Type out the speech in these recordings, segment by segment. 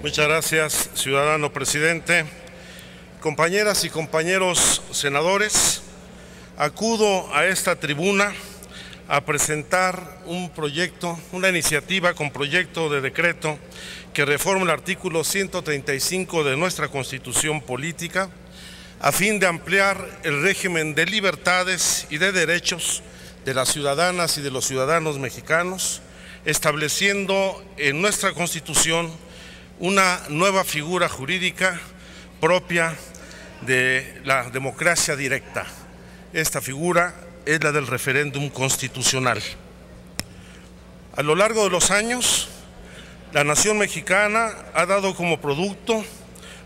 Muchas gracias, ciudadano presidente. Compañeras y compañeros senadores, acudo a esta tribuna a presentar una iniciativa con proyecto de decreto que reforma el artículo 135 de nuestra Constitución Política a fin de ampliar el régimen de libertades y de derechos de las ciudadanas y de los ciudadanos mexicanos, estableciendo en nuestra Constitución una nueva figura jurídica propia de la democracia directa. Esta figura es la del referéndum constitucional. A lo largo de los años, la nación mexicana ha dado como producto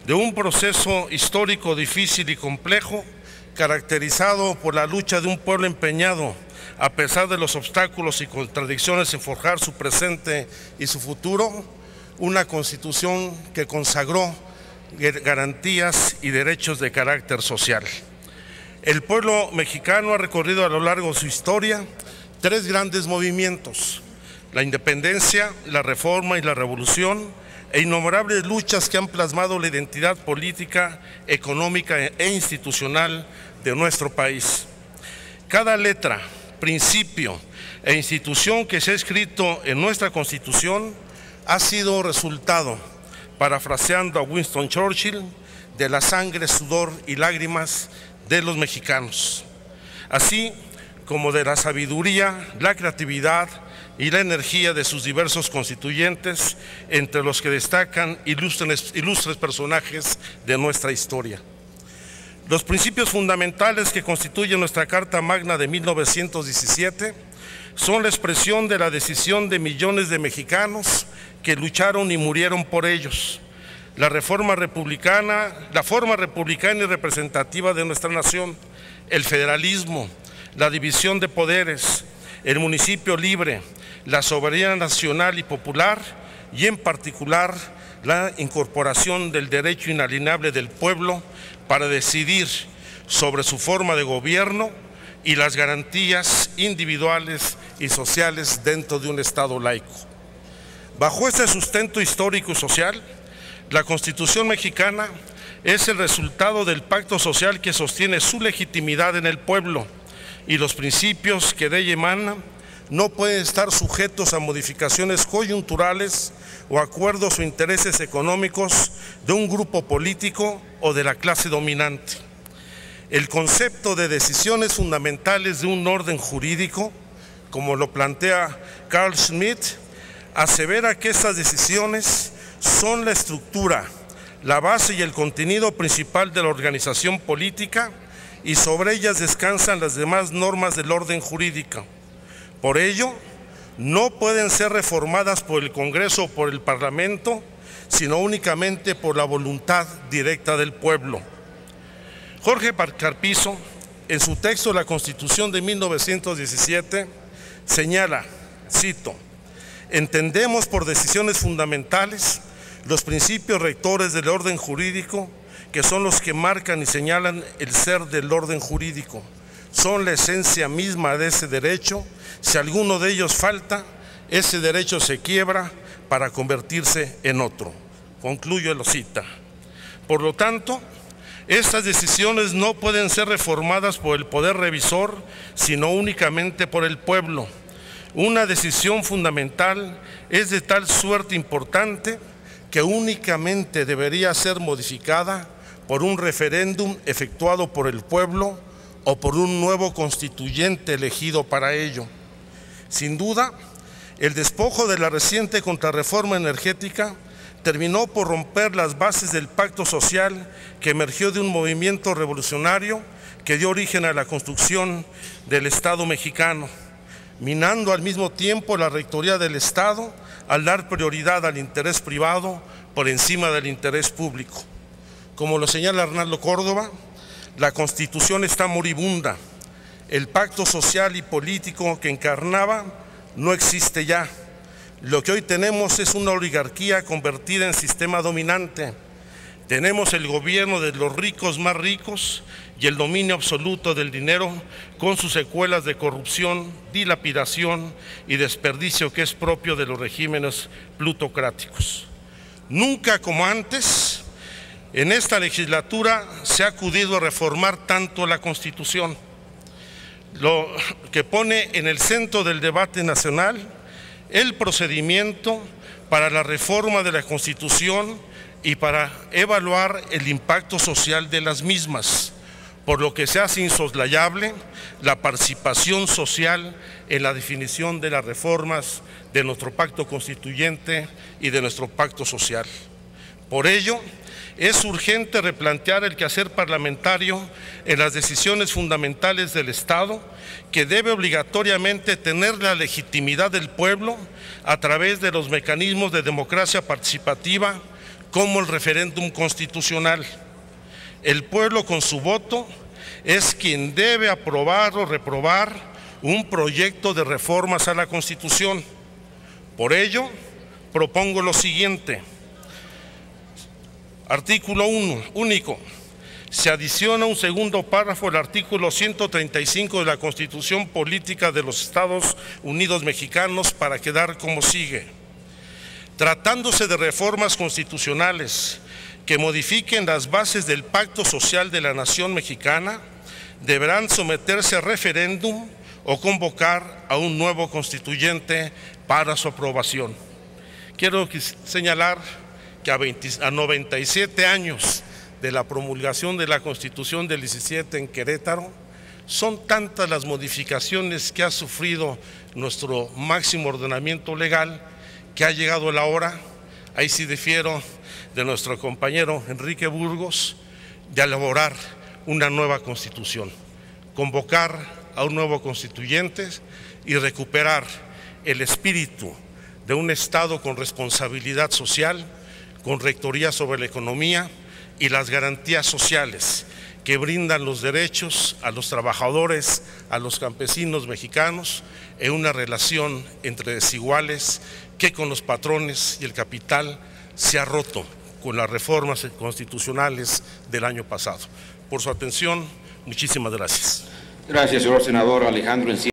de un proceso histórico difícil y complejo, caracterizado por la lucha de un pueblo empeñado, a pesar de los obstáculos y contradicciones, en forjar su presente y su futuro, una Constitución que consagró garantías y derechos de carácter social. El pueblo mexicano ha recorrido a lo largo de su historia tres grandes movimientos: la independencia, la reforma y la revolución, e innumerables luchas que han plasmado la identidad política, económica e institucional de nuestro país. Cada letra, principio e institución que se ha escrito en nuestra Constitución ha sido resultado, parafraseando a Winston Churchill, de la sangre, sudor y lágrimas de los mexicanos, así como de la sabiduría, la creatividad y la energía de sus diversos constituyentes, entre los que destacan ilustres personajes de nuestra historia. Los principios fundamentales que constituyen nuestra Carta Magna de 1917 son la expresión de la decisión de millones de mexicanos que lucharon y murieron por ellos. La forma republicana y representativa de nuestra nación, el federalismo, la división de poderes, el municipio libre, la soberanía nacional y popular, y en particular la incorporación del derecho inalienable del pueblo para decidir sobre su forma de gobierno y las garantías individuales y sociales dentro de un Estado laico. Bajo este sustento histórico y social, la Constitución mexicana es el resultado del pacto social que sostiene su legitimidad en el pueblo, y los principios que de ella emanan no pueden estar sujetos a modificaciones coyunturales o acuerdos o intereses económicos de un grupo político o de la clase dominante. El concepto de decisiones fundamentales de un orden jurídico, como lo plantea Carl Schmitt, asevera que estas decisiones son la estructura, la base y el contenido principal de la organización política, y sobre ellas descansan las demás normas del orden jurídico. Por ello, no pueden ser reformadas por el Congreso o por el Parlamento, sino únicamente por la voluntad directa del pueblo. Jorge Carpizo, en su texto La Constitución de 1917, señala, cito: "Entendemos por decisiones fundamentales los principios rectores del orden jurídico, que son los que marcan y señalan el ser del orden jurídico. Son la esencia misma de ese derecho. Si alguno de ellos falta, ese derecho se quiebra para convertirse en otro". Concluyo la cita. Por lo tanto, estas decisiones no pueden ser reformadas por el poder revisor, sino únicamente por el pueblo. Una decisión fundamental es de tal suerte importante que únicamente debería ser modificada por un referéndum efectuado por el pueblo o por un nuevo constituyente elegido para ello. Sin duda, el despojo de la reciente contrarreforma energética terminó por romper las bases del pacto social que emergió de un movimiento revolucionario que dio origen a la construcción del Estado mexicano, minando al mismo tiempo la rectoría del Estado al dar prioridad al interés privado por encima del interés público. Como lo señala Arnaldo Córdoba, la Constitución está moribunda. El pacto social y político que encarnaba no existe ya. Lo que hoy tenemos es una oligarquía convertida en sistema dominante, Tenemos el gobierno de los ricos más ricos y el dominio absoluto del dinero, con sus secuelas de corrupción, dilapidación y desperdicio que es propio de los regímenes plutocráticos. Nunca como antes, en esta legislatura se ha acudido a reformar tanto la Constitución, lo que pone en el centro del debate nacional el procedimiento para la reforma de la Constitución y para evaluar el impacto social de las mismas, por lo que se hace insoslayable la participación social en la definición de las reformas de nuestro pacto constituyente y de nuestro pacto social. Por ello, es urgente replantear el quehacer parlamentario en las decisiones fundamentales del Estado, que debe obligatoriamente tener la legitimidad del pueblo a través de los mecanismos de democracia participativa, como el referéndum constitucional. El pueblo con su voto es quien debe aprobar o reprobar un proyecto de reformas a la Constitución. Por ello, propongo lo siguiente. Artículo 1, único. Se adiciona un segundo párrafo al artículo 135 de la Constitución Política de los Estados Unidos Mexicanos para quedar como sigue. Tratándose de reformas constitucionales que modifiquen las bases del Pacto Social de la Nación Mexicana, deberán someterse a referéndum o convocar a un nuevo constituyente para su aprobación. Quiero señalar que a 97 años de la promulgación de la Constitución del 17 en Querétaro, son tantas las modificaciones que ha sufrido nuestro máximo ordenamiento legal que ha llegado la hora, ahí sí difiero de nuestro compañero Enrique Burgos, de elaborar una nueva Constitución, convocar a un nuevo constituyente y recuperar el espíritu de un Estado con responsabilidad social, con rectoría sobre la economía y las garantías sociales que brindan los derechos a los trabajadores, a los campesinos mexicanos, en una relación entre desiguales que con los patrones y el capital se ha roto con las reformas constitucionales del año pasado. Por su atención, muchísimas gracias. Gracias, señor senador Alejandro Encina.